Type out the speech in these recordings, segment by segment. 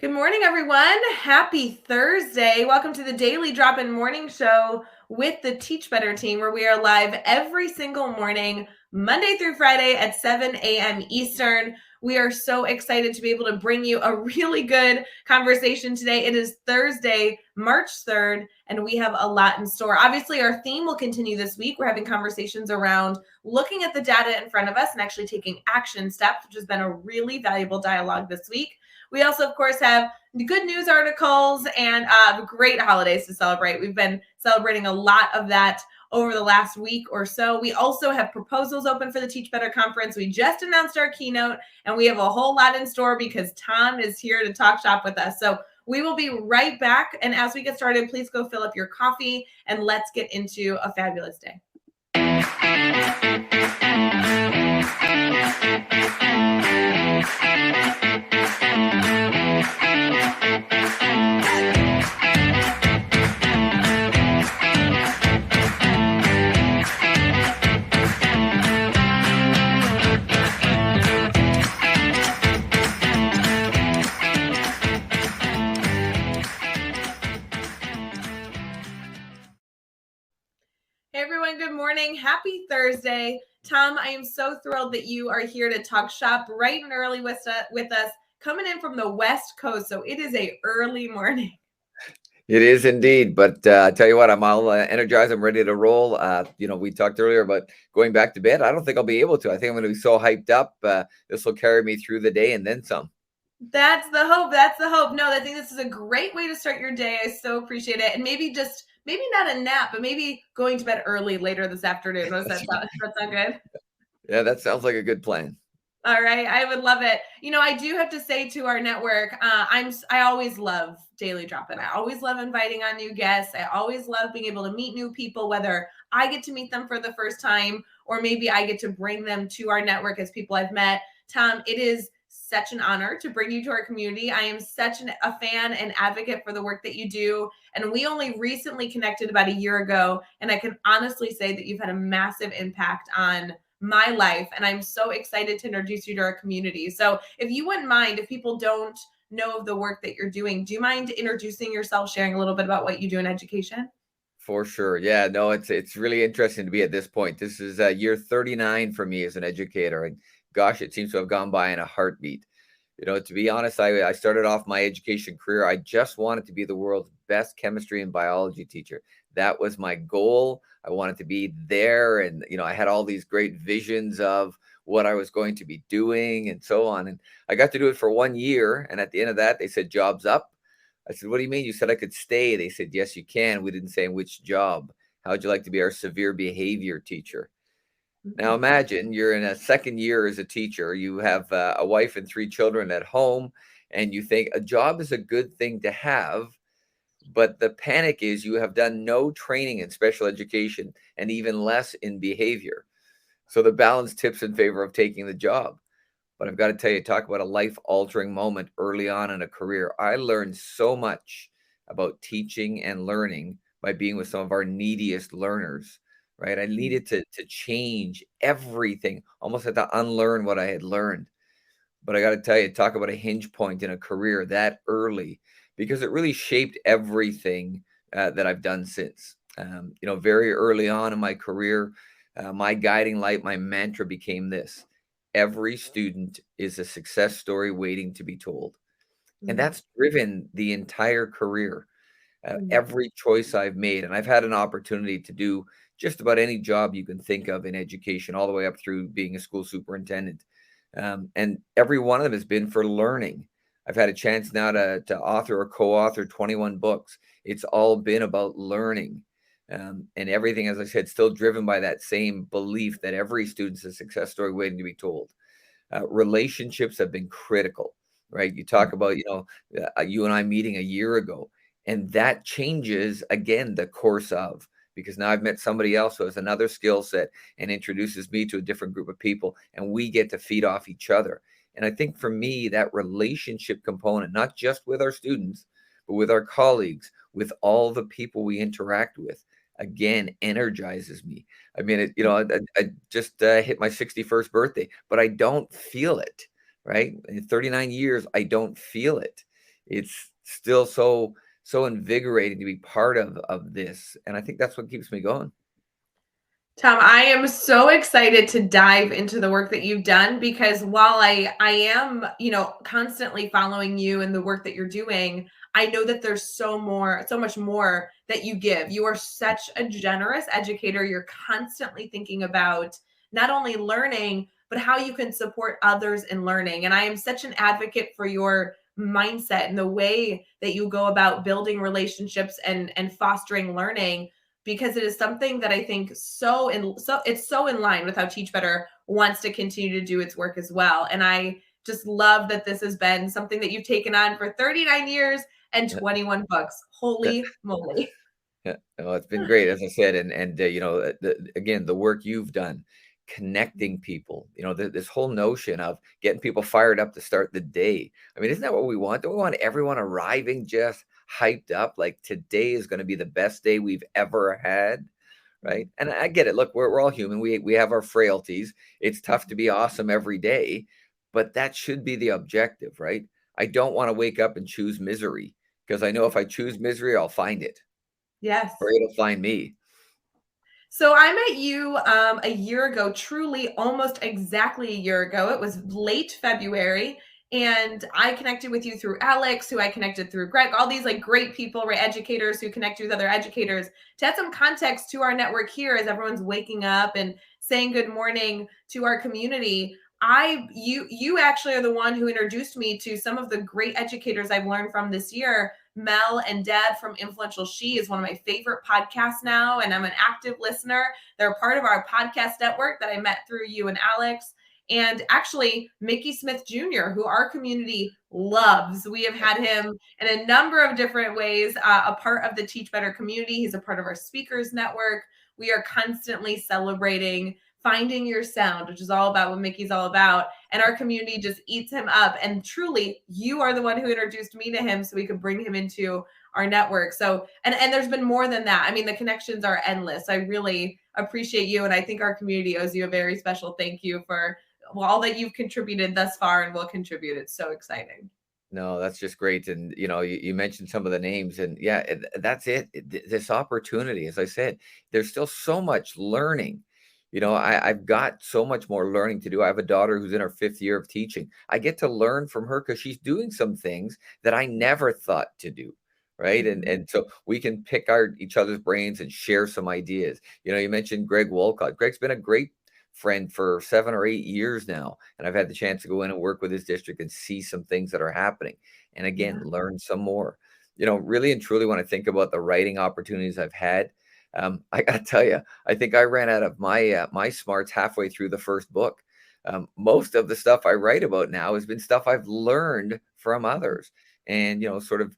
Good morning, everyone. Happy Thursday. Welcome to the Daily Drop-In Morning Show with the Teach Better team, where we are live every single morning, Monday through Friday at 7 a.m. Eastern. We are so excited to be able to bring you a really good conversation today. It is Thursday, March 3rd, and we have a lot in store. Obviously, our theme will continue this week. We're having conversations around looking at the data in front of us and actually taking action steps, which has been a really valuable dialogue this week. We also, of course, have good news articles and great holidays to celebrate. We've been celebrating a lot of that over the last week or so. We also have proposals open for the Teach Better Conference. We just announced our keynote, and we have a whole lot in store because Tom is here to talk shop with us. So we will be right back. And as we get started, please go fill up your coffee and let's get into a fabulous day. Hey everyone, good morning. Happy Thursday. Tom, I am so thrilled that you are here to talk shop bright and early with us, coming in from the West Coast. So it is a early morning. It is indeed, but I tell you what, I'm all energized. I'm ready to roll. We talked earlier about going back to bed. I don't think I'll be able to. I think I'm going to be so hyped up. This will carry me through the day and then some. That's the hope. That's the hope. No, I think this is a great way to start your day. I so appreciate it. And maybe not a nap, but maybe going to bed early later this afternoon. Does that sound good? Yeah, that sounds like a good plan. All right, I would love it. I do have to say to our network, I always love Daily Drop-In. I always love inviting on new guests. I always love being able to meet new people, whether I get to meet them for the first time or maybe I get to bring them to our network as people I've met. Tom, it is such an honor to bring you to our community. I am such a fan and advocate for the work that you do. And we only recently connected about a year ago. And I can honestly say that you've had a massive impact on my life. And I'm so excited to introduce you to our community. So if you wouldn't mind, if people don't know of the work that you're doing, do you mind introducing yourself, sharing a little bit about what you do in education? For sure. Yeah, no, it's really interesting to be at this point. This is year 39 for me as an educator. And gosh, it seems to have gone by in a heartbeat. To be honest, I started off my education career. I just wanted to be the world's best chemistry and biology teacher. That was my goal. I wanted to be there. And, I had all these great visions of what I was going to be doing and so on. And I got to do it for 1 year. And at the end of that, they said, job's up. I said, what do you mean? You said I could stay. They said, yes, you can. We didn't say which job. How would you like to be our severe behavior teacher? Now imagine you're in a second year as a teacher. You have a wife and 3 children at home, and you think a job is a good thing to have. But the panic is you have done no training in special education and even less in behavior. So the balance tips in favor of taking the job. But I've got to tell you, talk about a life-altering moment early on in a career. I learned so much about teaching and learning by being with some of our neediest learners, right? I needed to change everything, almost had to unlearn what I had learned. But I got to tell you, talk about a hinge point in a career that early, because it really shaped everything that I've done since. Very early on in my career, my guiding light, my mantra became this: every student is a success story waiting to be told. And that's driven the entire career, every choice I've made. And I've had an opportunity to do just about any job you can think of in education, all the way up through being a school superintendent. And every one of them has been for learning. I've had a chance now to author or co-author 21 books. It's all been about learning. And everything, as I said, still driven by that same belief that every student's a success story waiting to be told. Relationships have been critical, right? You talk about, you and I meeting a year ago, and that changes, again, the course of, because now I've met somebody else who has another skill set and introduces me to a different group of people, and we get to feed off each other. And I think for me, that relationship component, not just with our students, but with our colleagues, with all the people we interact with, again, energizes me. I mean, I just hit my 61st birthday, but I don't feel it, right? In 39 years, I don't feel it. it's still so invigorating to be part of this. And I think that's what keeps me going. Tom, I am so excited to dive into the work that you've done because while I am, constantly following you and the work that you're doing, I know that there's so much more that you give. You are such a generous educator. You're constantly thinking about not only learning, but how you can support others in learning. And I am such an advocate for your mindset and the way that you go about building relationships and fostering learning, because it is something that I think it's so in line with how Teach Better wants to continue to do its work as well. And I just love that this has been something that you've taken on for 39 years and 21 books. Holy moly. Yeah, well, it's been great, as I said, again, the work you've done, connecting people, this whole notion of getting people fired up to start the day. I mean, isn't that what we want? Don't we want everyone arriving just hyped up, like today is going to be the best day we've ever had, right? And I get it. Look, we're all human. We have our frailties. It's tough to be awesome every day, but that should be the objective, right? I don't want to wake up and choose misery because I know if I choose misery, I'll find it Yes. or it'll find me. So I met you a year ago, truly almost exactly a year ago. It was late February. And I connected with you through Alex, who I connected through Greg, all these like great people, right? Educators who connect you with other educators. To add some context to our network here as everyone's waking up and saying good morning to our community. You actually are the one who introduced me to some of the great educators I've learned from this year. Mel and Deb from Influential She is one of my favorite podcasts now, and I'm an active listener. They're part of our podcast network that I met through you and Alex. And actually, Mickey Smith Jr., who our community loves. We have had him in a number of different ways, a part of the Teach Better community. He's a part of our speakers network. We are constantly celebrating finding your sound, which is all about what Mickey's all about. And our community just eats him up. And truly, you are the one who introduced me to him so we could bring him into our network. So, and there's been more than that. I mean, the connections are endless. I really appreciate you. And I think our community owes you a very special thank you for all that you've contributed thus far and will contribute. It's so exciting. No, that's just great. And you mentioned some of the names, and yeah, that's it. This opportunity, as I said, there's still so much learning. I've got so much more learning to do. I have a daughter who's in her 5th year of teaching. I get to learn from her because she's doing some things that I never thought to do. Right. And so we can pick each other's brains and share some ideas. You mentioned Greg Wolcott. Greg's been a great friend for 7 or 8 years now. And I've had the chance to go in and work with his district and see some things that are happening. And again, Yeah. learn some more. Really and truly, when I think about the writing opportunities I've had, I got to tell you, I think I ran out of my smarts halfway through the first book. Most of the stuff I write about now has been stuff I've learned from others, and sort of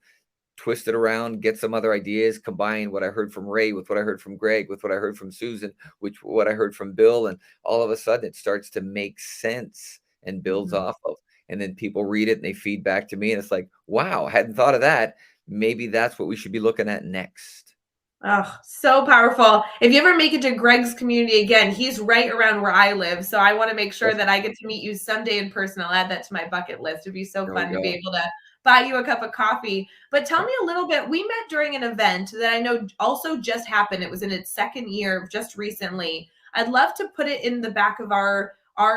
twist it around, get some other ideas, combine what I heard from Rae with what I heard from Greg, with what I heard from Susan, which what I heard from Bill, and all of a sudden it starts to make sense and builds Mhm. off of. And then people read it and they feed back to me, and it's like, wow, I hadn't thought of that. Maybe that's what we should be looking at next. Oh, so powerful. If you ever make it to Greg's community again, he's right around where I live. So I want to make sure that I get to meet you someday in person. I'll add that to my bucket list. It'd be so There we fun to be go. able to buy you a cup of coffee. But tell me a little bit. We met during an event that I know also just happened. It was in its second year just recently. I'd love to put it in the back of our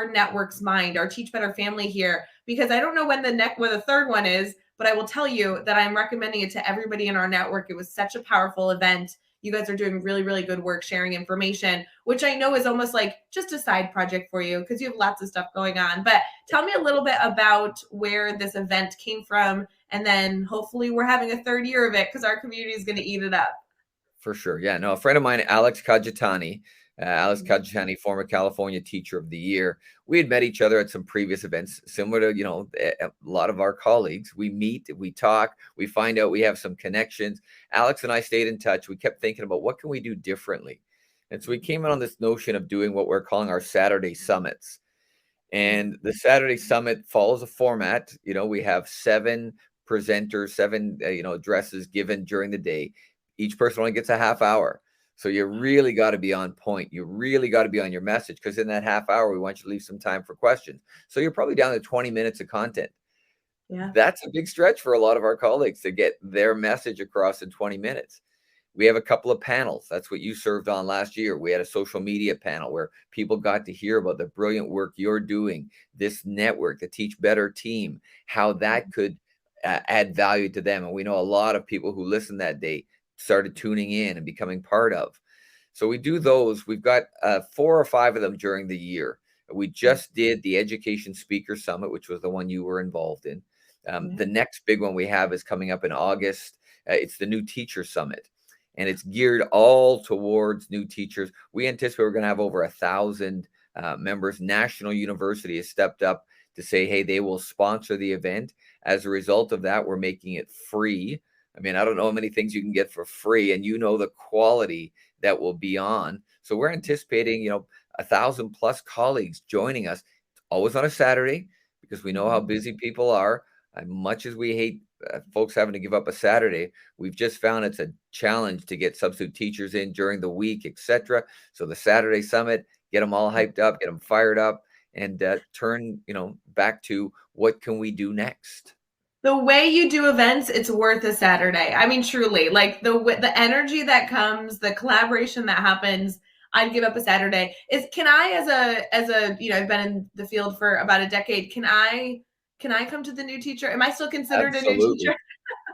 network's mind, our Teach Better family here, because I don't know when the third one is, but I will tell you that I'm recommending it to everybody in our network. It was such a powerful event. You guys are doing really, really good work sharing information, which I know is almost like just a side project for you because you have lots of stuff going on. But tell me a little bit about where this event came from. And then hopefully we're having a third year of it because our community is going to eat it up. For sure. Yeah. No, a friend of mine, Alex Kajitani, former California Teacher of the Year. We had met each other at some previous events, similar to, a lot of our colleagues. We meet, we talk, we find out we have some connections. Alex and I stayed in touch. We kept thinking about what can we do differently. And so we came in on this notion of doing what we're calling our Saturday summits. And the Saturday Summit follows a format. We have 7 presenters, 7, addresses given during the day. Each person only gets a half hour. So you really got to be on point. You really got to be on your message because in that half hour, we want you to leave some time for questions. So you're probably down to 20 minutes of content. Yeah. That's a big stretch for a lot of our colleagues to get their message across in 20 minutes. We have a couple of panels. That's what you served on last year. We had a social media panel where people got to hear about the brilliant work you're doing, this network, the Teach Better team, how that could add value to them. And we know a lot of people who listened that day started tuning in and becoming part of. So we do those. We've got 4 or 5 of them during the year. We just did the Education Speaker Summit, which was the one you were involved in. The next big one we have is coming up in August. It's the New Teacher Summit, and it's geared all towards new teachers. We anticipate we're going to have over 1,000 members. National University has stepped up to say, hey, they will sponsor the event. As a result of that, we're making it free. I mean, I don't know how many things you can get for free, and you know the quality that will be on. So we're anticipating, 1,000 plus colleagues joining us. It's always on a Saturday because we know how busy people are. Much as we hate folks having to give up a Saturday, we've just found it's a challenge to get substitute teachers in during the week, etc. So the Saturday Summit, get them all hyped up, get them fired up, and turn back to what can we do next. The way you do events, it's worth a Saturday. I mean, truly, like the energy that comes, the collaboration that happens. I'd give up a Saturday. Can I, as a I've been in the field for about a decade. Can I come to the new teacher? Am I still considered a new teacher? Absolutely.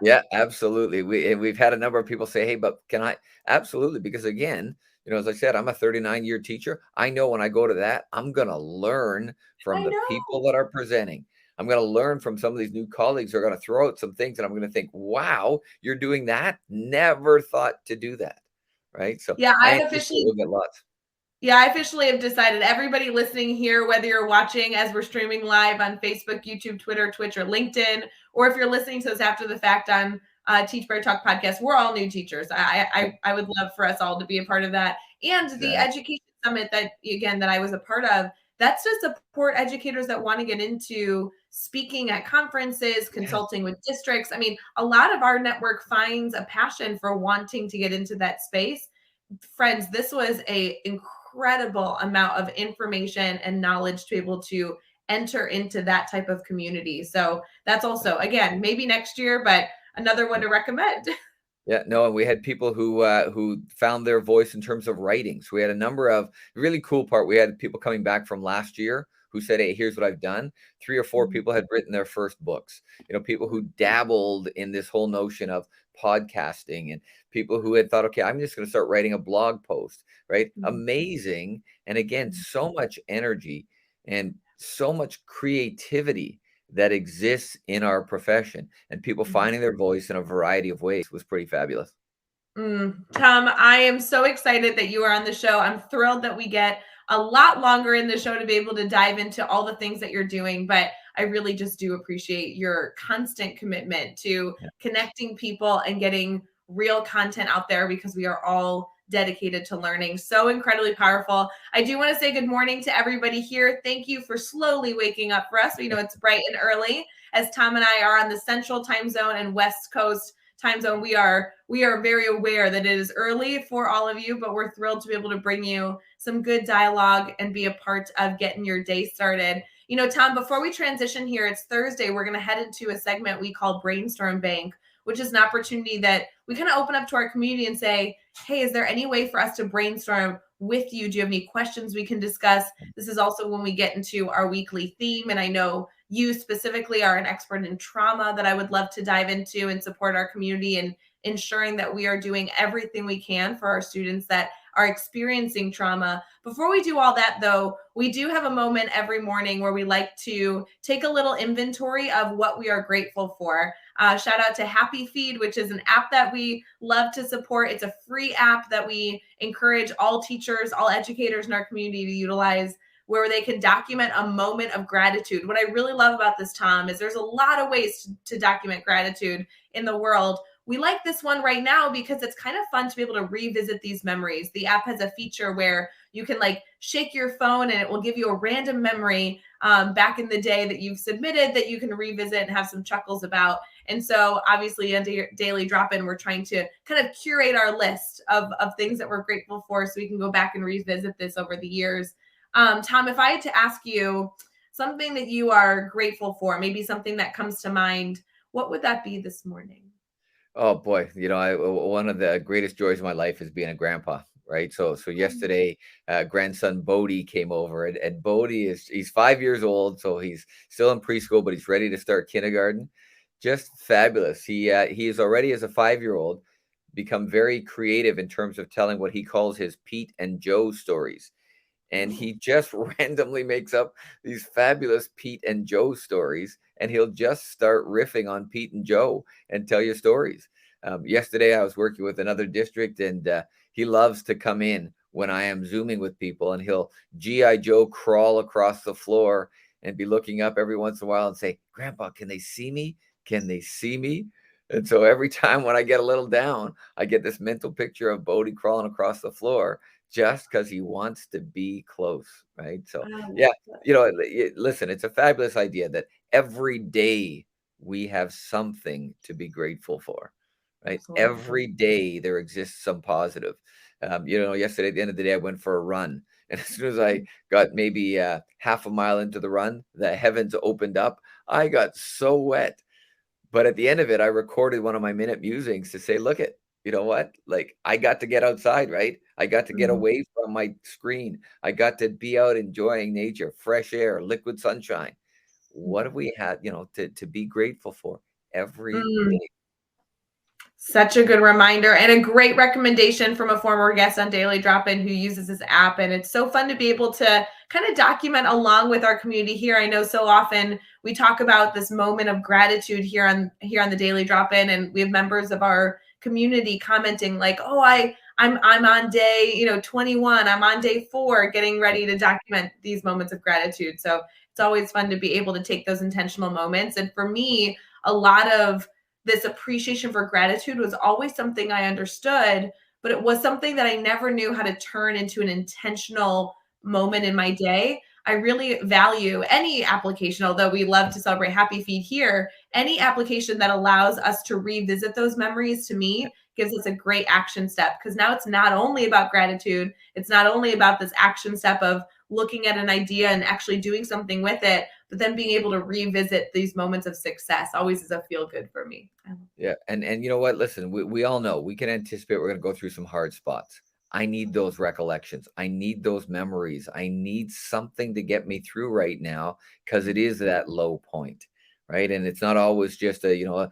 Yeah, absolutely. We've had a number of people say, "Hey, but can I?" Absolutely, because again, as I said, I'm a 39-year teacher. I know when I go to that, I'm going to learn from I the know. people that are presenting. I'm going to learn from some of these new colleagues who are going to throw out some things, and I'm going to think, "Wow, you're doing that? Never thought to do that." Right? So Yeah, I I've anticipate officially we'll get lots. Yeah, I officially have decided everybody listening here, whether you're watching as we're streaming live on Facebook, YouTube, Twitter, Twitch, or LinkedIn, or if you're listening to us after the fact on Teach Better Talk podcast, we're all new teachers. I would love for us all to be a part of that. And the Exactly. education summit that I was a part of, that's to support educators that want to get into speaking at conferences, Yeah. consulting with districts. I mean, a lot of our network finds a passion for wanting to get into that space. Friends, this was a incredible amount of information and knowledge to be able to enter into that type of community. So that's also, again, maybe next year, but another one to recommend. Yeah, no, and we had people who found their voice in terms of writing. So we had a number of really cool part. We had people coming back from last year who said, "Hey, here's what I've done." 3 or 4 people had written their first books. People who dabbled in this whole notion of podcasting, and people who had thought, "Okay, I'm just going to start writing a blog post." Right? Amazing, and again, so much energy and so much creativity that exists in our profession, and people finding their voice in a variety of ways was pretty fabulous. Tom, I am so excited that you are on the show. I'm thrilled that we get a lot longer in the show to be able to dive into all the things that you're doing. But I really just do appreciate your constant commitment to Yeah. connecting people and getting real content out there because we are all dedicated to learning. So incredibly powerful. I do want to say good morning to everybody here. Thank you for slowly waking up for us. We know it's bright and early as Tom and I are on the central time zone and West Coast time zone. We are very aware that it is early for all of you, but we're thrilled to be able to bring you some good dialogue and be a part of getting your day started. Tom, before we transition here, it's Thursday. We're going to head into a segment we call Brainstorm Bank, which is an opportunity that we kind of open up to our community and say, hey, is there any way for us to brainstorm with you? Do you have any questions we can discuss? This is also when we get into our weekly theme. And I know you specifically are an expert in trauma that I would love to dive into and support our community and ensuring that we are doing everything we can for our students that are experiencing trauma. Before we do all that, though, we do have a moment every morning where we like to take a little inventory of what we are grateful for. Shout out to Happy Feed, which is an app that we love to support. It's a free app that we encourage all teachers, all educators in our community to utilize, where they can document a moment of gratitude. What I really love about this, Tom, is there's a lot of ways to document gratitude in the world. We like this one right now because it's kind of fun to be able to revisit these memories. The app has a feature where you can shake your phone and it will give you a random memory back in the day that you've submitted that you can revisit and have some chuckles about. And so obviously under your daily drop-in, we're trying to kind of curate our list of things that we're grateful for so we can go back and revisit this over the years. Tom, if I had to ask you, something that you are grateful for, maybe something that comes to mind, what would that be this morning? Oh boy, one of the greatest joys of my life is being a grandpa, right? So Oh, yesterday, grandson Bodie came over, and Bodie he's 5 years old, so he's still in preschool, but he's ready to start kindergarten. Just fabulous. He is already as a 5-year-old become very creative in terms of telling what he calls his Pete and Joe stories, and he just randomly makes up these fabulous Pete and Joe stories, and he'll just start riffing on Pete and Joe and tell you stories. Yesterday, I was working with another district, and he loves to come in when I am Zooming with people, and he'll GI Joe crawl across the floor and be looking up every once in a while and say, "Grandpa, can they see me? Can they see me?" And so every time when I get a little down, I get this mental picture of Bodie crawling across the floor just because he wants to be close, right? So, I yeah, love that. listen, it's a fabulous idea that every day we have something to be grateful for, right? Absolutely. Every day there exists some positive. Yesterday at the end of the day, I went for a run. And as soon as I got maybe half a mile into the run, the heavens opened up. I got so wet, but at the end of it, I recorded one of my minute musings to say, look at, you know what? Like I got to get outside, right? I got to get Mhm. away from my screen. I got to be out enjoying nature, fresh air, liquid sunshine. What have we had, to be grateful for every Mm. day? Such a good reminder and a great recommendation from a former guest on Daily Drop In who uses this app. And it's so fun to be able to kind of document along with our community here. I know so often we talk about this moment of gratitude here on the Daily Drop In, and we have members of our community commenting like, "Oh, I'm on day 21. I'm on day 4, getting ready to document these moments of gratitude." So it's always fun to be able to take those intentional moments. And for me, a lot of this appreciation for gratitude was always something I understood, but it was something that I never knew how to turn into an intentional moment in my day. I really value any application, although we love to celebrate Happy Feed here. Any application that allows us to revisit those memories to me gives us a great action step because now it's not only about gratitude, it's not only about this action step of looking at an idea and actually doing something with it, but then being able to revisit these moments of success always is a feel good for me. Yeah, and you know what? Listen, we all know we can anticipate we're going to go through some hard spots. I need those recollections. I need those memories. I need something to get me through right now because it is that low point, right? And it's not always just a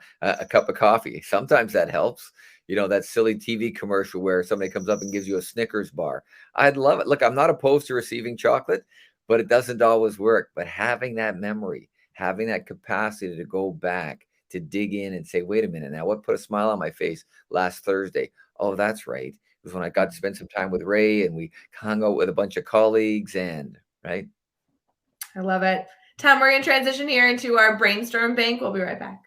cup of coffee. Sometimes that helps. That silly TV commercial where somebody comes up and gives you a Snickers bar. I'd love it. Look, I'm not opposed to receiving chocolate, but it doesn't always work. But having that memory, having that capacity to go back to dig in and say, wait a minute now, what put a smile on my face last Thursday? Oh, that's right. It was when I got to spend some time with Rae and we hung out with a bunch of colleagues and right. I love it. Tom, we're going to transition here into our brainstorm bank. We'll be right back.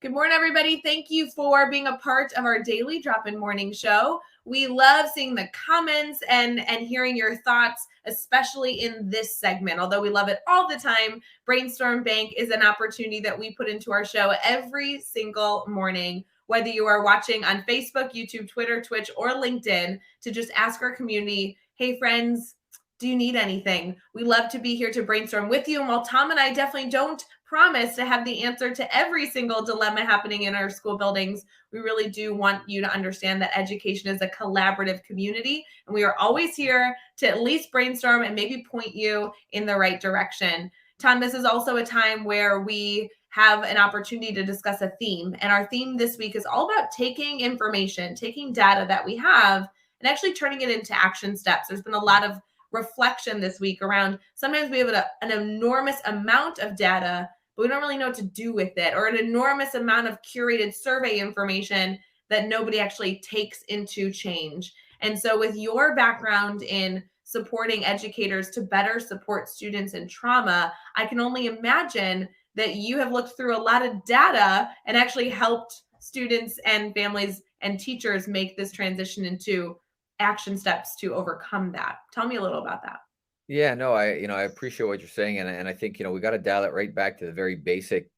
Good morning, everybody. Thank you for being a part of our daily drop-in morning show. We love seeing the comments and hearing your thoughts, especially in this segment. Although we love it all the time, Brainstorm Bank is an opportunity that we put into our show every single morning, whether you are watching on Facebook, YouTube, Twitter, Twitch, or LinkedIn, to just ask our community, hey, friends, do you need anything? We love to be here to brainstorm with you. And while Tom and I definitely don't promise to have the answer to every single dilemma happening in our school buildings, we really do want you to understand that education is a collaborative community. And we are always here to at least brainstorm and maybe point you in the right direction. Tom, this is also a time where we have an opportunity to discuss a theme. And our theme this week is all about taking information, taking data that we have, and actually turning it into action steps. There's been a lot of reflection this week around sometimes we have an enormous amount of data, but we don't really know what to do with it, or an enormous amount of curated survey information that nobody actually takes into change. And so, with your background in supporting educators to better support students in trauma, I can only imagine that you have looked through a lot of data and actually helped students and families and teachers make this transition into action steps to overcome that. Tell me a little about that. Yeah, no, I appreciate what you're saying, and I think we got to dial it right back to the very basic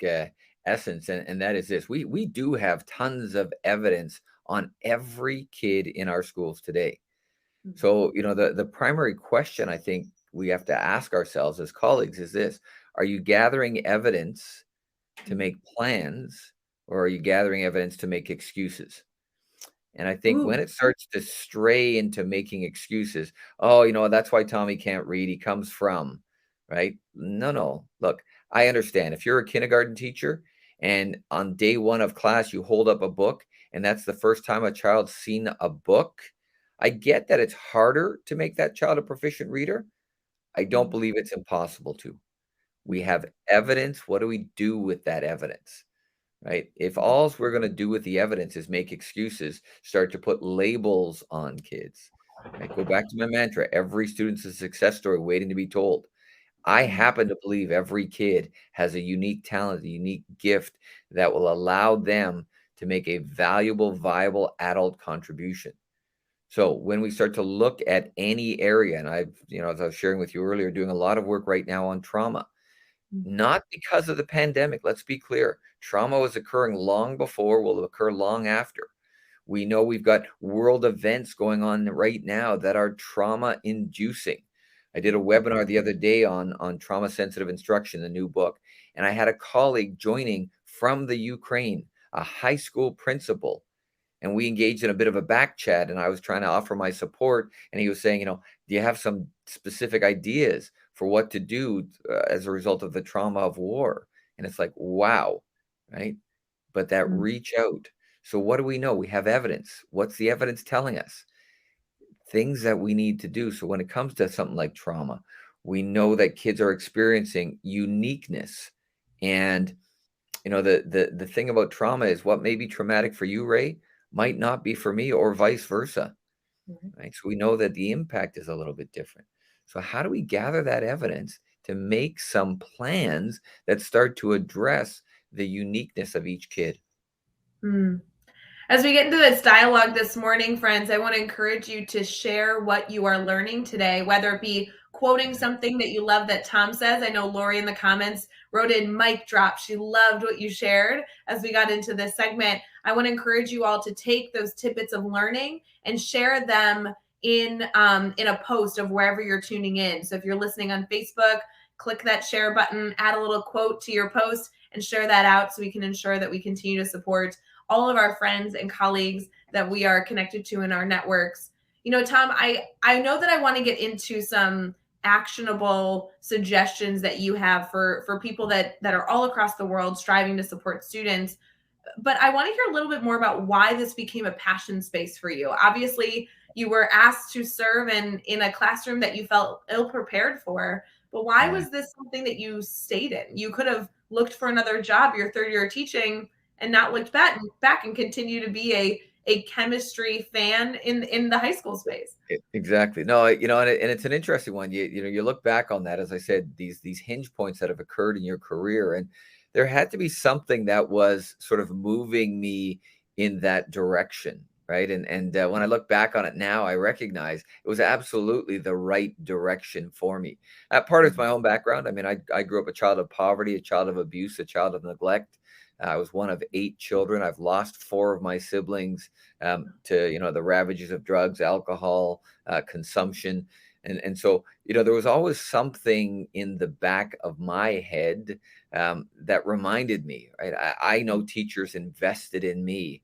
essence, and that is this: we do have tons of evidence on every kid in our schools today. Mhm. So, the primary question I think we have to ask ourselves as colleagues is this: are you gathering evidence to Mhm. make plans, or are you gathering evidence to make excuses? And I think Ooh. when it starts to stray into making excuses, oh, that's why Tommy can't read. He comes from, right? No, no. Look, I understand. If you're a kindergarten teacher and on day one of class, you hold up a book and that's the first time a child's seen a book, I get that it's harder to make that child a proficient reader. I don't Mhm. believe it's impossible to. We Mhm. have evidence. What do we do with that evidence? Right? If Mhm. all we're going to do with the evidence is make excuses, start to put labels on kids, right? Go back to my mantra: every student's a success story waiting to be told. I Mhm. happen to believe every kid has a unique talent, a unique gift that will allow them to make a valuable, viable adult contribution. So when we start to look at any area, and as I was sharing with you earlier, doing a lot of work right now on trauma, Mhm. not because of the pandemic. Let's be clear. Trauma was occurring long before, will occur long after. We know we've got world events going on right now that are trauma inducing. I did a Mhm. webinar the other day on trauma sensitive instruction, the new book, and I had a colleague joining from the Ukraine, a high school principal, and we engaged in a bit of a back chat, and I was trying to offer my support, and he was saying, do you have some specific ideas for what to do as a result of the trauma of war? And it's like, wow, right? But that Mhm. reach out. So what do we know? We have evidence. What's the evidence telling us? Things that we need to do. So when it comes to something like trauma, we know that kids are experiencing uniqueness. And the thing about trauma is what may be traumatic for you, Ray, might not be for me, or vice versa, Mhm. right? So we know that the impact is a little bit different. So how do we gather that evidence to make some plans that start to address the uniqueness of each kid? Mm. As we get into this dialogue this morning, friends, I want to encourage you to share what you are learning today, whether it be quoting something that you love that Tom says. I know Lori in the comments wrote in mic drop. She loved what you shared as we got into this segment. I want to encourage you all to take those tidbits of learning and share them in a post of wherever you're tuning in. So if you're listening on Facebook, click that share button, add a little quote to your post, and share that out so we can ensure that we continue to support all of our friends and colleagues that we are connected to in our networks. Tom, I know that I want to get into some actionable suggestions that you have for people that are all across the world striving to support students, but I want to hear a little bit more about why this became a passion space for you. Obviously, you were asked to serve in a classroom that you felt ill prepared for, but why Yeah. was this something that you stayed in? You could have looked for another job your third year of teaching and not looked back and continue to be a chemistry fan in the high school space. Exactly. No, and it's an interesting one. You look back on that, as I said, these hinge points that have occurred in your career, and there had to be something that was sort of moving me in that direction, right? And when I look back on it now, I recognize it was absolutely the right direction for me. Part of it's my own background. I mean, I grew up a child of poverty, a child of abuse, a child of neglect. I was one of 8 children. I've lost 4 of my siblings to the ravages of drugs, alcohol, consumption. And so, there was always something in the back of my head that reminded me, right? I know teachers invested in me.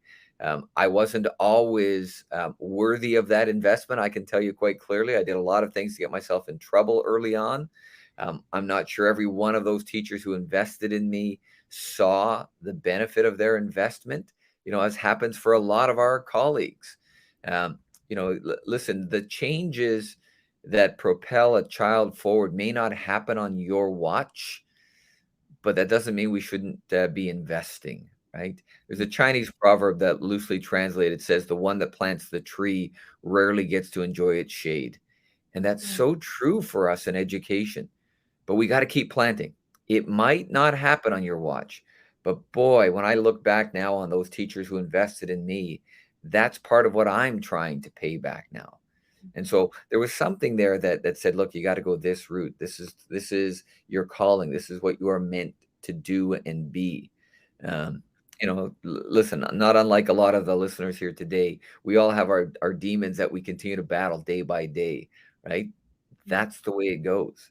I wasn't always worthy of that investment. I can tell you quite clearly, I did a lot of things to get myself in trouble early on. I'm not sure every one of those teachers who invested in me saw the benefit of their investment, as happens for a lot of our colleagues. Listen, the changes that propel a child forward may not happen on your watch, but that doesn't mean we shouldn't be investing, right? There's a Chinese proverb that loosely translated says, the one that plants the tree rarely gets to enjoy its shade. And that's Yeah. so true for us in education, but we got to keep planting. It might not happen on your watch, but boy, when I look back now on those teachers who invested in me, that's part of what I'm trying to pay back now. And so there was something there that said, look, you got to go this route. This is your calling. This is what you are meant to do and be. Um, listen, not unlike a lot of the listeners here today, we all have our demons that we continue to battle day by day, right? That's the way it goes.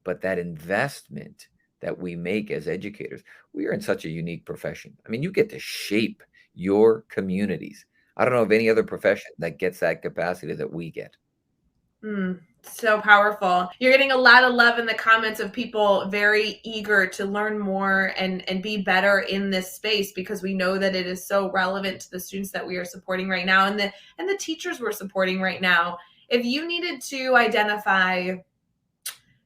But that investment that we make as educators, we are in such a unique profession. I mean, you get to shape your communities. I don't know of any other profession that gets that capacity that we get. So powerful. You're getting a lot of love in the comments of people very eager to learn more and be better in this space, because we know that it is so relevant to the students that we are supporting right now, and the teachers we're supporting right now. If you needed to identify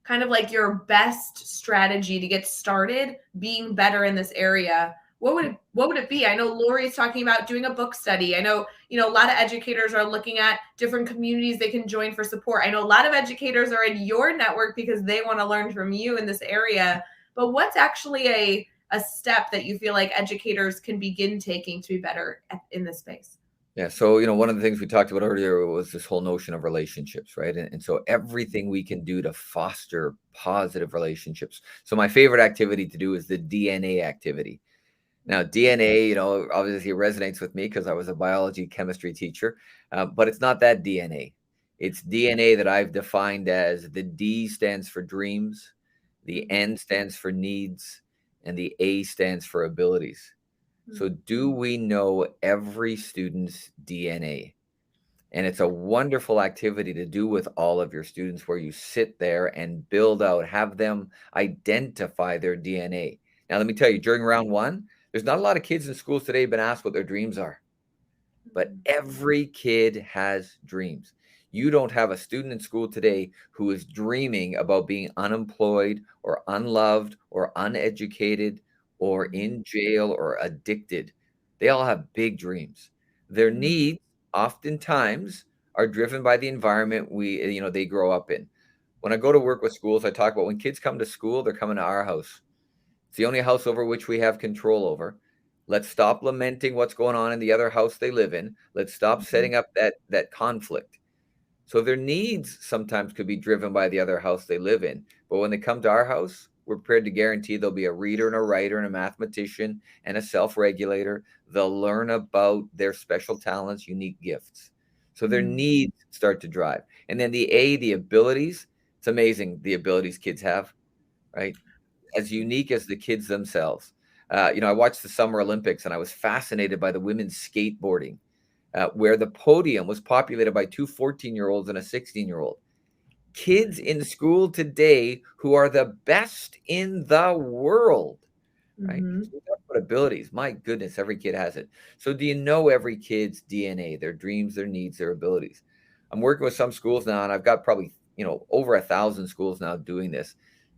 kind of like your best strategy to get started being better in this area, what would it be? I know Lori is talking about doing a book study. I know, a lot of educators are looking at different communities they can join for support. I know a lot of educators are in your network because they want to learn from you in this area. But what's actually a step that you feel like educators can begin taking to be better in this space? Yeah. So, one of the things we talked about earlier was this whole notion of relationships, right? And so everything we can do to foster positive relationships. So, my favorite activity to do is the DNA activity. Now, DNA, obviously resonates with me because I was a biology chemistry teacher, but it's not that DNA. It's DNA that I've defined as the D stands for dreams, the N stands for needs, and the A stands for abilities. So, do we know every student's DNA? And it's a wonderful activity to do with all of your students where you sit there and build out, have them identify their DNA. Now, let me tell you, during round one, there's not a lot of kids in schools today been asked what their dreams are, but every kid has dreams. You don't have a student in school today who is dreaming about being unemployed or unloved or uneducated or in jail or addicted. They all have big dreams. Their needs oftentimes are driven by the environment they grow up in. When I go to work with schools, I talk about when kids come to school, they're coming to our house. It's the only house over which we have control over. Let's stop lamenting what's going on in the other house they live in. Let's stop setting up that conflict. So their needs sometimes could be driven by the other house they live in. But when they come to our house, we're prepared to guarantee there'll be a reader and a writer and a mathematician and a self-regulator. They'll learn about their special talents, unique gifts. So their needs start to drive. And then the abilities, it's amazing the abilities kids have, right? As unique as the kids themselves. I watched the Summer Olympics and I was fascinated by the women's skateboarding, where the podium was populated by two 14-year-olds and a 16-year-old. Kids in school today who are the best in the world, right? So we talk about abilities. My goodness, every kid has it. So do you know every kid's DNA, their dreams, their needs, their abilities? I'm working with some schools now, and I've got probably, over 1,000 schools now doing this.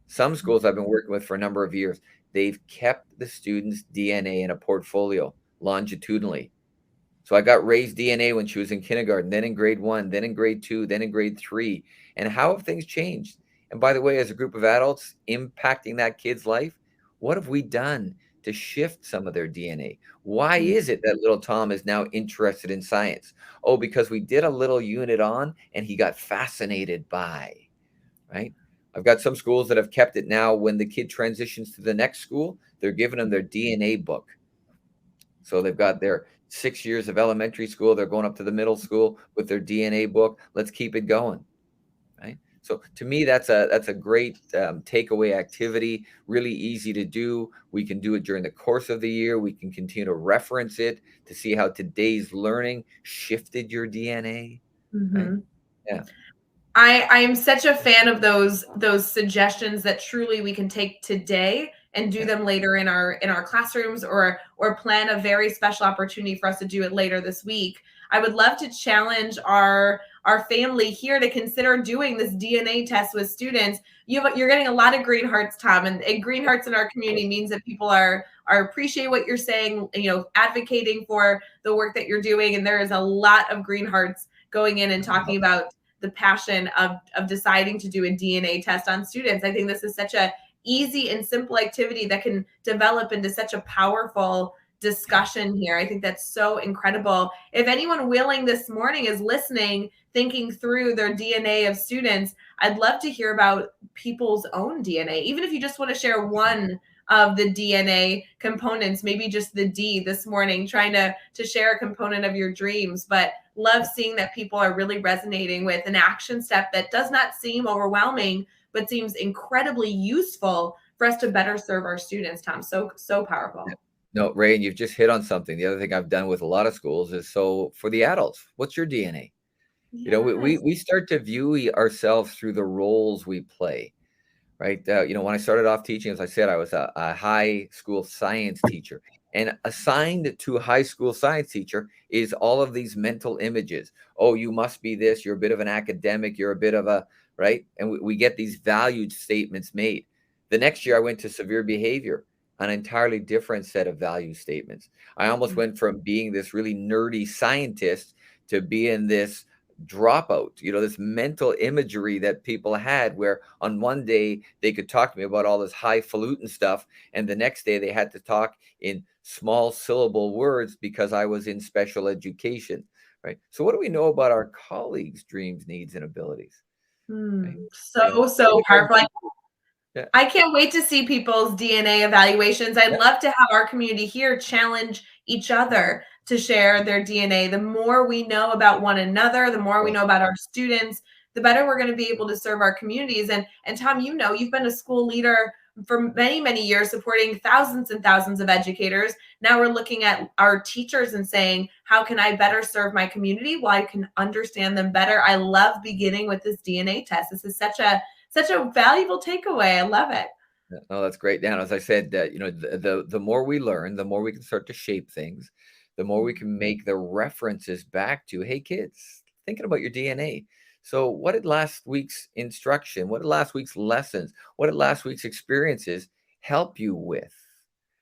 Some schools I've been working with for a number of years, they've kept the students' DNA in a portfolio longitudinally. So I got Ray's DNA when she was in kindergarten, then in grade 1, then in grade 2, then in grade 3. And how have things changed? And by the way, as a group of adults impacting that kid's life, what have we done to shift some of their DNA? Why is it that little Tom is now interested in science? Oh, because we did a little unit on and he got fascinated by, right? I've got some schools that have kept it now. When the kid transitions to the next school, they're giving them their DNA book. So they've got their 6 years of elementary school. They're going up to the middle school with their DNA book. Let's keep it going, right? So to me, that's a great takeaway activity. Really easy to do. We can do it during the course of the year. We can continue to reference it to see how today's learning shifted your DNA, right? Yeah. I am such a fan of those suggestions that truly we can take today and do Yeah. them later in our classrooms, or plan a very special opportunity for us to do it later this week. I would love to challenge our family here to consider doing this DNA test with students. You're getting a lot of green hearts, Tom, and green hearts in our community means that people are appreciate what you're saying, advocating for the work that you're doing, and there is a lot of green hearts going in and talking about the passion of deciding to do a DNA test on students. I think this is such a easy and simple activity that can develop into such a powerful discussion here. I think that's so incredible. If anyone willing this morning is listening, thinking through their DNA of students, I'd love to hear about people's own DNA. Even if you just want to share of the DNA components, maybe just the D this morning, trying to share a component of your dreams. But love seeing that people are really resonating with an action step that does not seem overwhelming, but seems incredibly useful for us to better serve our students, Tom. So Yeah. powerful. No, Ray, and you've just hit on something. The other thing I've done with a lot of schools is, so for the adults, what's your DNA? Yes. We start to view ourselves through the roles we play. Right? When I started off teaching, as I said, I was a high school science teacher. And assigned to a high school science teacher is all of these mental images. Oh, you must be this. You're a bit of an academic. You're a bit of a, right? And we get these valued statements made. The next year, I went to severe behavior, an entirely different set of value statements. I almost went from being this really nerdy scientist to being this dropout, this mental imagery that people had, where on one day they could talk to me about all this highfalutin stuff, and the next day they had to talk in small syllable words because I was in special education, right? So what do we know about our colleagues' dreams, needs, and abilities, right? So Maybe powerful. yeah, I can't wait to see people's DNA evaluations. I'd yeah, love to have our community here challenge each other to share their DNA. The more we know about one another, the more we yeah. know about our students, the better we're going to be able to serve our communities. And Tom, you've been a school leader for many, many years, supporting thousands and thousands of educators. Now we're looking at our teachers and saying, how can I better serve my community? Well, I can understand them better. I love beginning with this DNA test. This is such a valuable takeaway. I love it. Yeah, no, that's great, Dan. As I said, the more we learn, the more we can start to shape things, the more we can make the references back to, hey, kids, thinking about your DNA. So, what did last week's instruction, what did last week's lessons, what did last week's experiences help you with?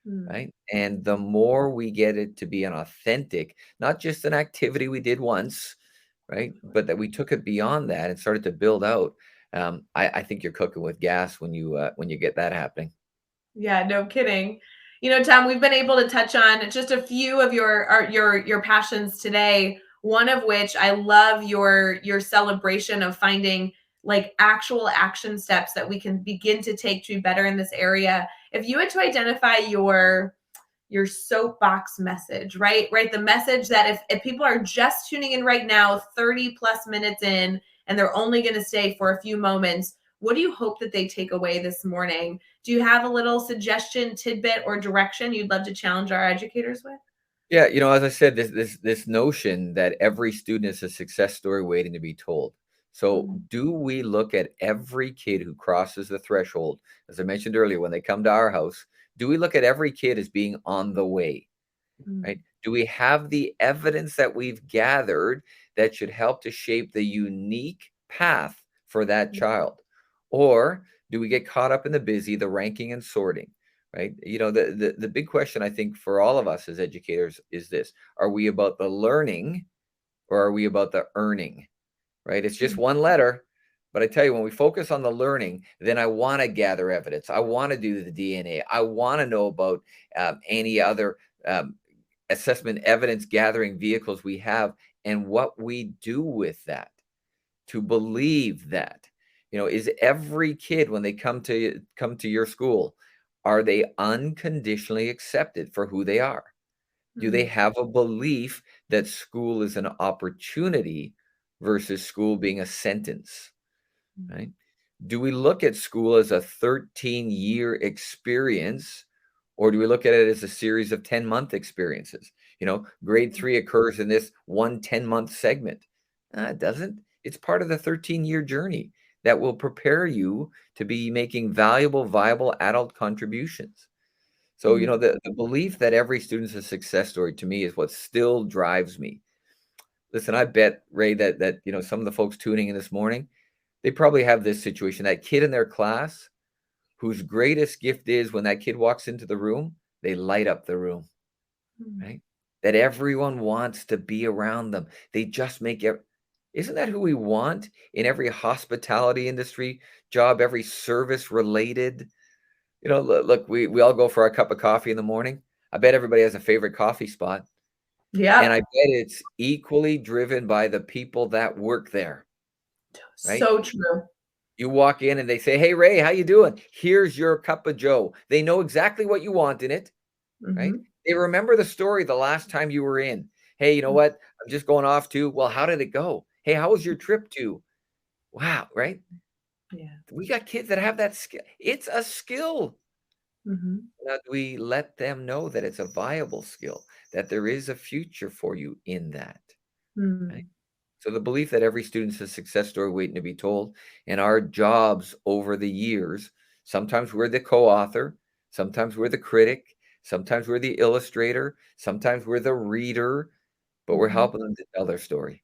Mm. Right. And the more we get it to be an authentic, not just an activity we did once, right? But that we took it beyond that and started to build out. I think you're cooking with gas when you get that happening. Yeah, no kidding. Tom, we've been able to touch on just a few of your passions today. One of which I love your celebration of finding like actual action steps that we can begin to take to be better in this area. If you had to identify your soapbox message, right? Right. The message that if people are just tuning in right now, 30 plus minutes in, and they're only going to stay for a few moments, what do you hope that they take away this morning? Do you have a little suggestion, tidbit, or direction you'd love to challenge our educators with? Yeah, as I said, this notion that every student is a success story waiting to be told. So, Mm, do we look at every kid who crosses the threshold, as I mentioned earlier, when they come to our house? Do we look at every kid as being on the way? mm, Right? Do we have the evidence that we've gathered that should help to shape the unique path for that mm, child? Or do we get caught up in the busy, the ranking and sorting? Right? The big question I think for all of us as educators is this: are we about the learning or are we about the earning? Right? It's just mm, one letter. But I tell you, when we focus on the learning, then I want to gather evidence. I want to do the DNA. I want to know about any other um, assessment evidence gathering vehicles we have and what we do with that to believe that. Is every kid, when they come to your school, are they unconditionally accepted for who they are? Do they mm, have a belief that school is an opportunity versus school being a sentence, mm, right? Do we look at school as a 13-year experience, or do we look at it as a series of 10-month experiences? Grade mm, 3 occurs in this 10-month segment. It doesn't. It's part of the 13-year journey that will prepare you to be making valuable, viable adult contributions. So, mm. the belief that every student's a success story to me is what still drives me. Listen, I bet, Ray, that some of the folks tuning in this morning, they probably have this situation, that kid in their class whose greatest gift is when that kid walks into the room, they light up the room, Mm. right? That everyone wants to be around them. They just make it. Isn't that who we want in every hospitality industry job, every service related? Look, we all go for our cup of coffee in the morning. I bet everybody has a favorite coffee spot. And Yep. I bet it's equally driven by the people that work there, right? So true. You walk in and they say, "Hey, Ray, how you doing? Here's your cup of joe." They know exactly what you want in it, right? Mm-hmm. They remember the story the last time you were in. "Hey, you know what? I'm just going off to, well, how did it go? Hey, how was your trip to?" Wow, right? Yeah. We got kids that have that skill. It's a skill. Mm-hmm. That we let them know that it's a viable skill, that there is a future for you in that, right? Mm-hmm. So the belief that every student's a success story waiting to be told, and our jobs over the years, sometimes we're the co-author, sometimes we're the critic, sometimes we're the illustrator, sometimes we're the reader, but we're Mm-hmm. helping them to tell their story.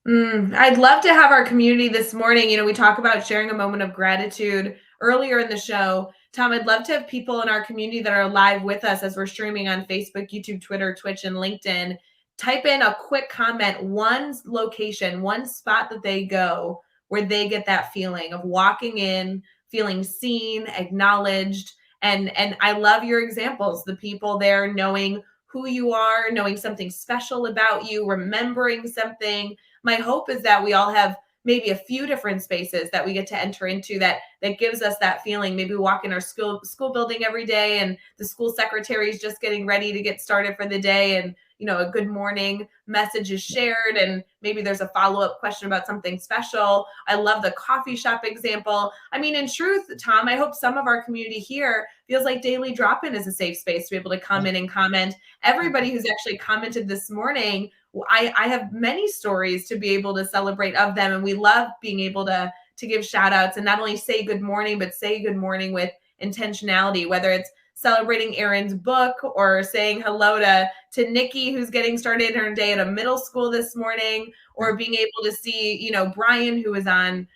I'd love to have our community this morning. We talk about sharing a moment of gratitude earlier in the show. Tom, I'd love to have people in our community that are live with us as we're streaming on Facebook, YouTube, Twitter, Twitch, and LinkedIn. Type in a quick comment, one location, one spot that they go where they get that feeling of walking in, feeling seen, acknowledged. And I love your examples, the people there knowing who you are, knowing something special about you, remembering something. My hope is that we all have maybe a few different spaces that we get to enter into that gives us that feeling. Maybe we walk in our school building every day and the school secretary is just getting ready to get started for the day, and a good morning message is shared, and maybe there's a follow-up question about something special. I love the coffee shop example. I mean, in truth, Tom, I hope some of our community here feels like Daily Drop-In is a safe space to be able to come in and comment. Everybody who's actually commented this morning, I have many stories to be able to celebrate of them. And we love being able to give shout outs and not only say good morning, but say good morning with intentionality, whether it's celebrating Erin's book or saying hello to Nikki, who's getting started in her day at a middle school this morning, or being able to see, Brian, who was on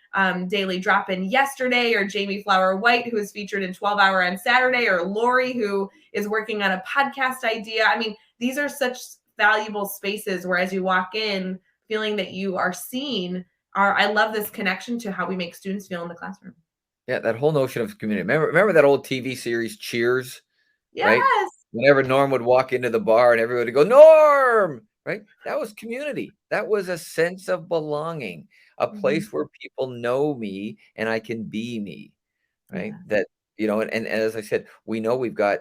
Daily Drop-In yesterday, or Jamie Flower White, who was featured in 12 Hour on Saturday, or Lori, who is working on a podcast idea. I mean, these are such valuable spaces where as you walk in feeling that you are seen. I love this connection to how we make students feel in the classroom. Yeah, that whole notion of community. Remember that old TV series Cheers, right? Yes. Whenever Norm would walk into the bar and everybody would go, "Norm!" Right? That was community. That was a sense of belonging, a Mm-hmm. place where people know me and I can be me, right? Yeah. That, and as I said, we know we've got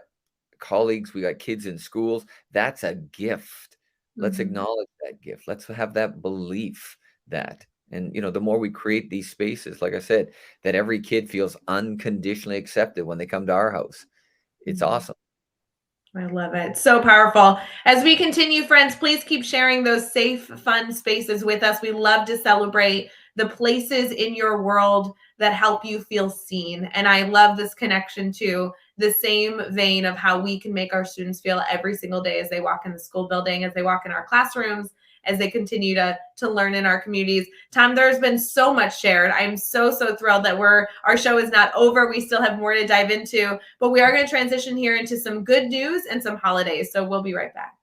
colleagues, we got kids in schools. That's a gift. Let's Mm-hmm. acknowledge that gift. Let's have that belief that, and the more we create these spaces, like I said, that every kid feels unconditionally accepted when they come to our house. It's Mm-hmm. awesome. I love it. So powerful. As we continue, friends, please keep sharing those safe, fun spaces with us. We love to celebrate the places in your world that help you feel seen. And I love this connection to the same vein of how we can make our students feel every single day as they walk in the school building, as they walk in our classrooms, as they continue to learn in our communities. Tom, there's been so much shared. I'm so thrilled that our show is not over. We still have more to dive into, but we are going to transition here into some good news and some holidays. So we'll be right back.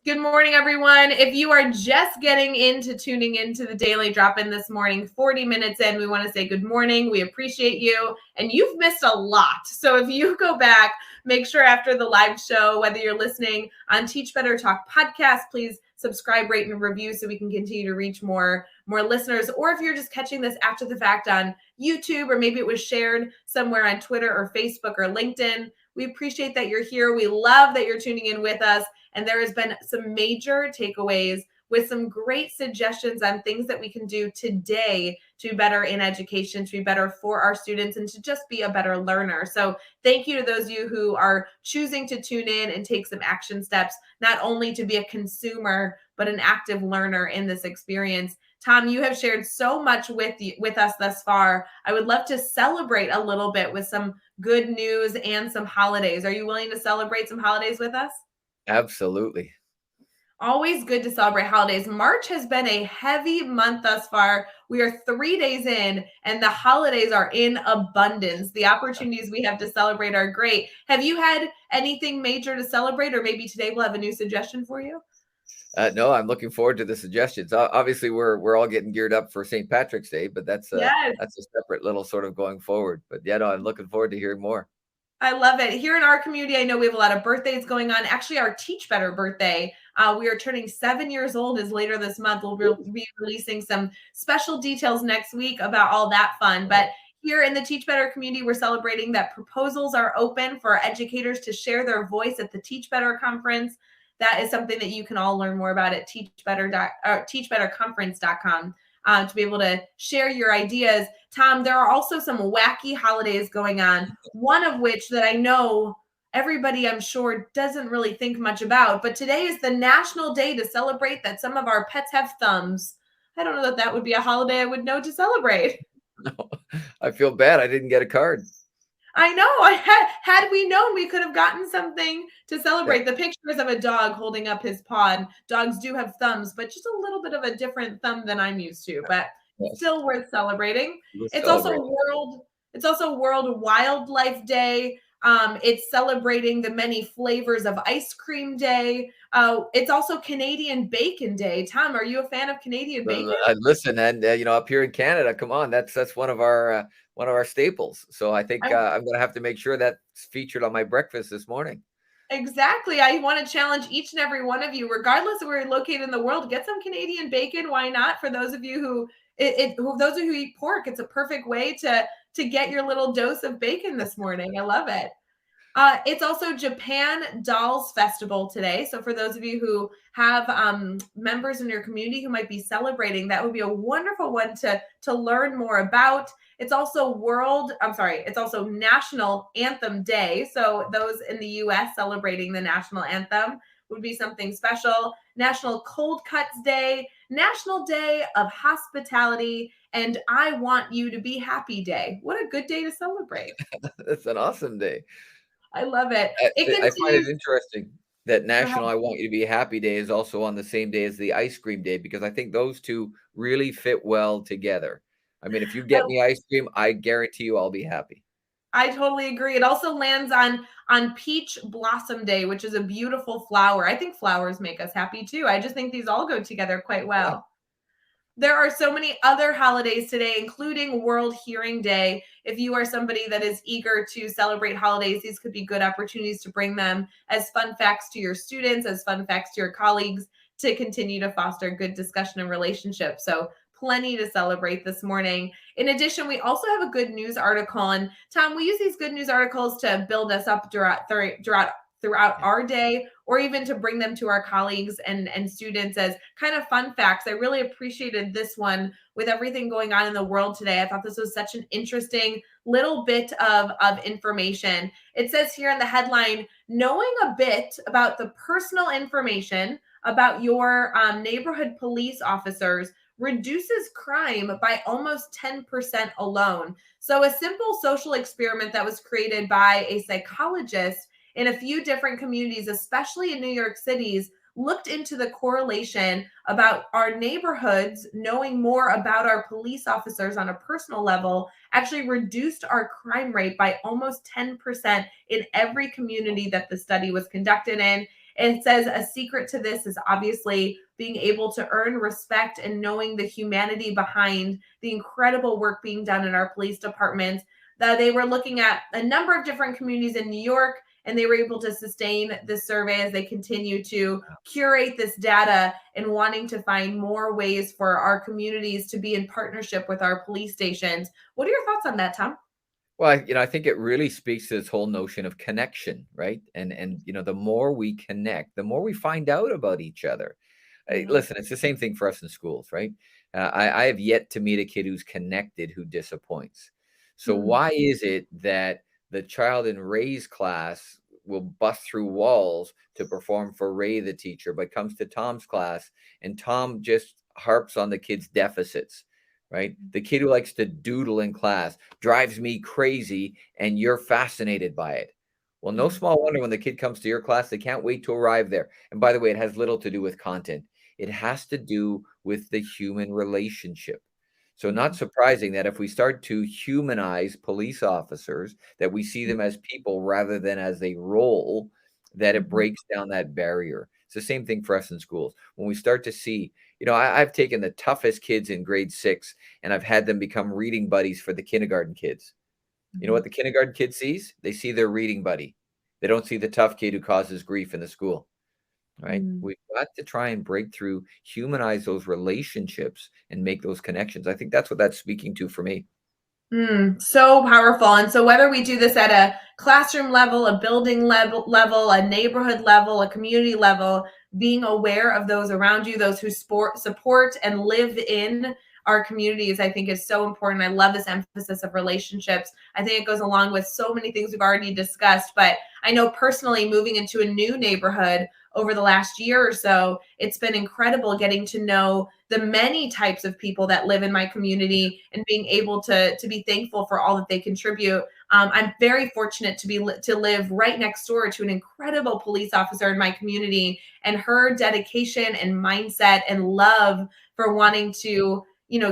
Good morning, everyone. If you are just tuning into the Daily Drop-In this morning, 40 minutes in, we want to say good morning. We appreciate you. And you've missed a lot. So if you go back, make sure after the live show, whether you're listening on Teach Better Talk podcast, please subscribe, rate, and review so we can continue to reach more listeners. Or if you're just catching this after the fact on YouTube, or maybe it was shared somewhere on Twitter or Facebook or LinkedIn, we appreciate that you're here. We love that you're tuning in with us. And there has been some major takeaways with some great suggestions on things that we can do today to be better in education, to be better for our students, and to just be a better learner. So thank you to those of you who are choosing to tune in and take some action steps, not only to be a consumer, but an active learner in this experience. Tom, you have shared so much with us thus far. I would love to celebrate a little bit with some good news and some holidays. Are you willing to celebrate some holidays with us? Absolutely. Always good to celebrate holidays. March has been a heavy month thus far. We are 3 days in, and the holidays are in abundance. The opportunities we have to celebrate are great. Have you had anything major to celebrate, or maybe today we'll have a new suggestion for you? No, I'm looking forward to the suggestions. Obviously, we're all getting geared up for St. Patrick's Day, but Yes. that's a separate little sort of going forward. But yeah, no, I'm looking forward to hearing more. I love it. Here in our community, I know we have a lot of birthdays going on. Actually, our Teach Better birthday, we are turning 7 years old is later this month. We'll be releasing some special details next week about all that fun. But here in the Teach Better community, we're celebrating that proposals are open for educators to share their voice at the Teach Better conference. That is something that you can all learn more about at teachbetterconference.com to be able to share your ideas. Tom, there are also some wacky holidays going on, one of which that I know everybody, I'm sure, doesn't really think much about. But today is the national day to celebrate that some of our pets have thumbs. I don't know that that would be a holiday I would know to celebrate. No, I feel bad. I didn't get a card. I know. Had we known, we could have gotten something to Yeah, celebrate. The pictures of a dog holding up his paw. And dogs do have thumbs, but just a little bit of a different thumb than I'm used to. But yes, still worth celebrating. we'll It's also celebrate. World. It's also World Wildlife Day. It's celebrating the many flavors of ice cream day. It's also Canadian Bacon Day. Tom, are you a fan of Canadian bacon? Listen, and up here in Canada, come on, that's one of our staples. So I think I'm going to have to make sure that's featured on my breakfast this morning. Exactly. I want to challenge each and every one of you, regardless of where you're located in the world, get some Canadian bacon. Why not? For those of you who those of you who eat pork, it's a perfect way to get your little dose of bacon this morning. I love it. It's also Japan Dolls Festival today. So for those of you who have members in your community who might be celebrating, that would be a wonderful one to learn more about. It's also it's also National Anthem Day. So those in the US celebrating the national anthem would be something special. National Cold Cuts Day, National Day of Hospitality, and I Want You to Be Happy Day. What a good day to celebrate. That's an awesome day. I love it. It I find it continues. interesting that Go ahead. National I Want You to Be Happy Day is also on the same day as the ice cream day because I think those two really fit well together. I mean, if you get me ice cream, I guarantee you I'll be happy. I totally agree. It also lands on Peach Blossom Day, which is a beautiful flower. I think flowers make us happy too. I just think these all go together quite Yeah. well. There are so many other holidays today, including World Hearing Day. If you are somebody that is eager to celebrate holidays, these could be good opportunities to bring them as fun facts to your students, as fun facts to your colleagues to continue to foster good discussion and relationships. So, plenty to celebrate this morning. In addition, we also have a good news article. And Tom, we use these good news articles to build us up throughout our day, or even to bring them to our colleagues and students as kind of fun facts. I really appreciated this one with everything going on in the world today. I thought this was such an interesting little bit of information. It says here in the headline, knowing a bit about the personal information about your neighborhood police officers reduces crime by almost 10% alone. So a simple social experiment that was created by a psychologist in a few different communities, especially in New York City's, looked into the correlation about our neighborhoods knowing more about our police officers on a personal level actually reduced our crime rate by almost 10% in every community that the study was conducted in. And it says a secret to this is obviously being able to earn respect and knowing the humanity behind the incredible work being done in our police departments. That they were looking at a number of different communities in New York, and they were able to sustain this survey as they continue to curate this data and wanting to find more ways for our communities to be in partnership with our police stations. What are your thoughts on that, Tom? Well, I think it really speaks to this whole notion of connection, right? And the more we connect, the more we find out about each other. Mhm. Listen, it's the same thing for us in schools, right? I have yet to meet a kid who's connected who disappoints. So Hmm. why is it that the child in Ray's class will bust through walls to perform for Ray, the teacher, but comes to Tom's class and Tom just harps on the kid's deficits, right? The kid who likes to doodle in class drives me crazy and you're fascinated by it. Well, no small wonder when the kid comes to your class, they can't wait to arrive there. And by the way, it has little to do with content. It has to do with the human relationship. So not surprising that if we start to humanize police officers, that we see them as people rather than as a role, that it breaks down that barrier. It's the same thing for us in schools. When we start to see, I've taken the toughest kids in grade 6 and I've had them become reading buddies for the kindergarten kids. You know Mhm. what the kindergarten kid sees? They see their reading buddy. They don't see the tough kid who causes grief in the school, right? Mm. We've got to try and break through, humanize those relationships and make those connections. I think that's what that's speaking to for me. So powerful. And so whether we do this at a classroom level, a building level, a neighborhood level, a community level, being aware of those around you, those who support and live in our communities, I think is so important. I love this emphasis of relationships. I think it goes along with so many things we've already discussed, but I know personally moving into a new neighborhood over the last year or so, it's been incredible getting to know the many types of people that live in my community and being able to be thankful for all that they contribute. I'm very fortunate to live right next door to an incredible police officer in my community, and her dedication and mindset and love for wanting to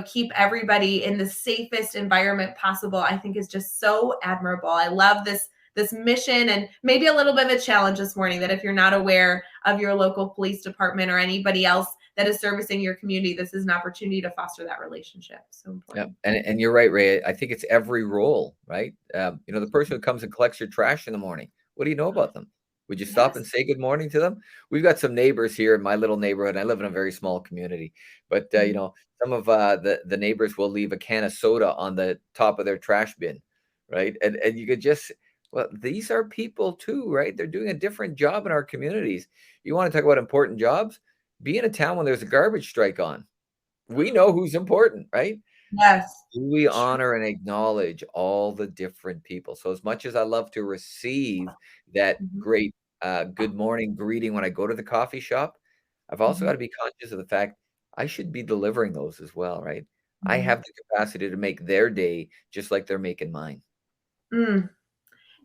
keep everybody in the safest environment possible, I think is just so admirable. I love this mission, and maybe a little bit of a challenge this morning, that if you're not aware of your local police department or anybody else that is servicing your community, this is an opportunity to foster that relationship. So Yeah, important. and you're right, Ray. I think it's every role, right? The person who comes and collects your trash in the morning. What do you know about them? Would you stop and Yes. say good morning to them? We've got some neighbors here in my little neighborhood. I live in a very small community, but Mhm. some of the neighbors will leave a can of soda on the top of their trash bin, right? And you could just, well, these are people too, right? They're doing a different job in our communities. You want to talk about important jobs? Be in a town when there's a garbage strike on. We know who's important, right? Yes. We honor and acknowledge all the different people. So as much as I love to receive that Mhm. great good morning greeting when I go to the coffee shop, I've also got Mhm. to be conscious of the fact I should be delivering those as well, right? I Mhm. have the capacity to make their day just like they're making mine. Mm.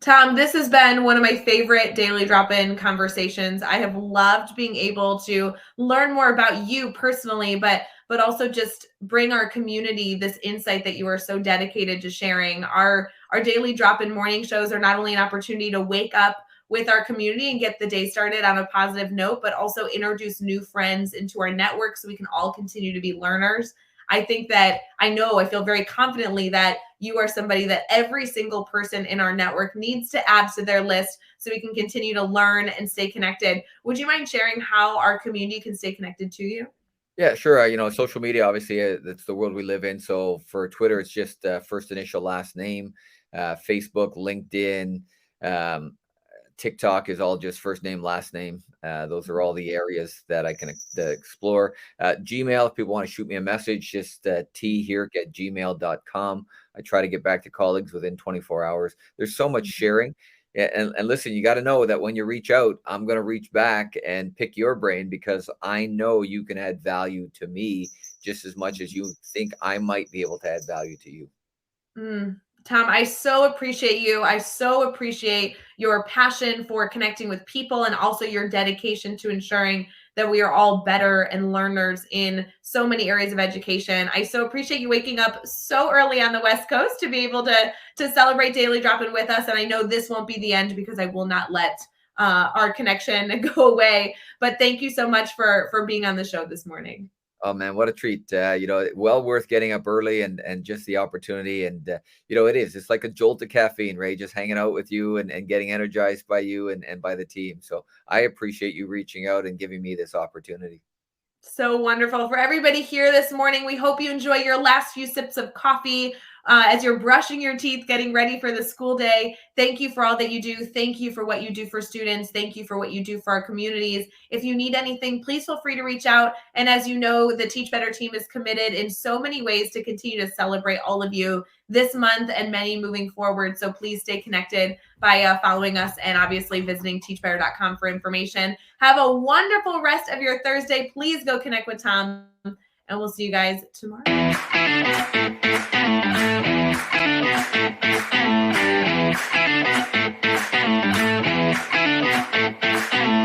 Tom, this has been one of my favorite daily drop in conversations. I have loved being able to learn more about you personally, but also just bring our community this insight that you are so dedicated to sharing. Our daily drop in morning shows are not only an opportunity to wake up with our community and get the day started on a positive note, but also introduce new friends into our network so we can all continue to be learners. I think that I feel very confidently that you are somebody that every single person in our network needs to add to their list so we can continue to learn and stay connected. Would you mind sharing how our community can stay connected to you? Yeah, sure. Social media, obviously, that's the world we live in. So for Twitter, it's just first initial, last name. Facebook, LinkedIn, um, TikTok is all just first name, last name. Those are all the areas that I can explore. Gmail, if people want to shoot me a message, just thhirk@gmail.com. I try to get back to colleagues within 24 hours. There's so much sharing. And listen, you got to know that when you reach out, I'm going to reach back and pick your brain because I know you can add value to me just as much as you think I might be able to add value to you. Mm. Tom, I so appreciate you. I so appreciate your passion for connecting with people and also your dedication to ensuring that we are all better and learners in so many areas of education. I so appreciate you waking up so early on the West Coast to be able to celebrate Daily Drop-In with us. And I know this won't be the end because I will not let our connection go away. But thank you so much for being on the show this morning. Oh man, what a treat! Well worth getting up early and just the opportunity. And it is. It's like a jolt of caffeine, Ray. Just hanging out with you and getting energized by you and by the team. So I appreciate you reaching out and giving me this opportunity. So wonderful. For everybody here this morning, we hope you enjoy your last few sips of coffee as you're brushing your teeth, getting ready for the school day. Thank you for all that you do. Thank you for what you do for students. Thank you for what you do for our communities. If you need anything, please feel free to reach out. And as you know, the Teach Better team is committed in so many ways to continue to celebrate all of you this month and many moving forward. So please stay connected by following us and obviously visiting teachbetter.com for information. Have a wonderful rest of your Thursday. Please go connect with Tom, and we'll see you guys tomorrow.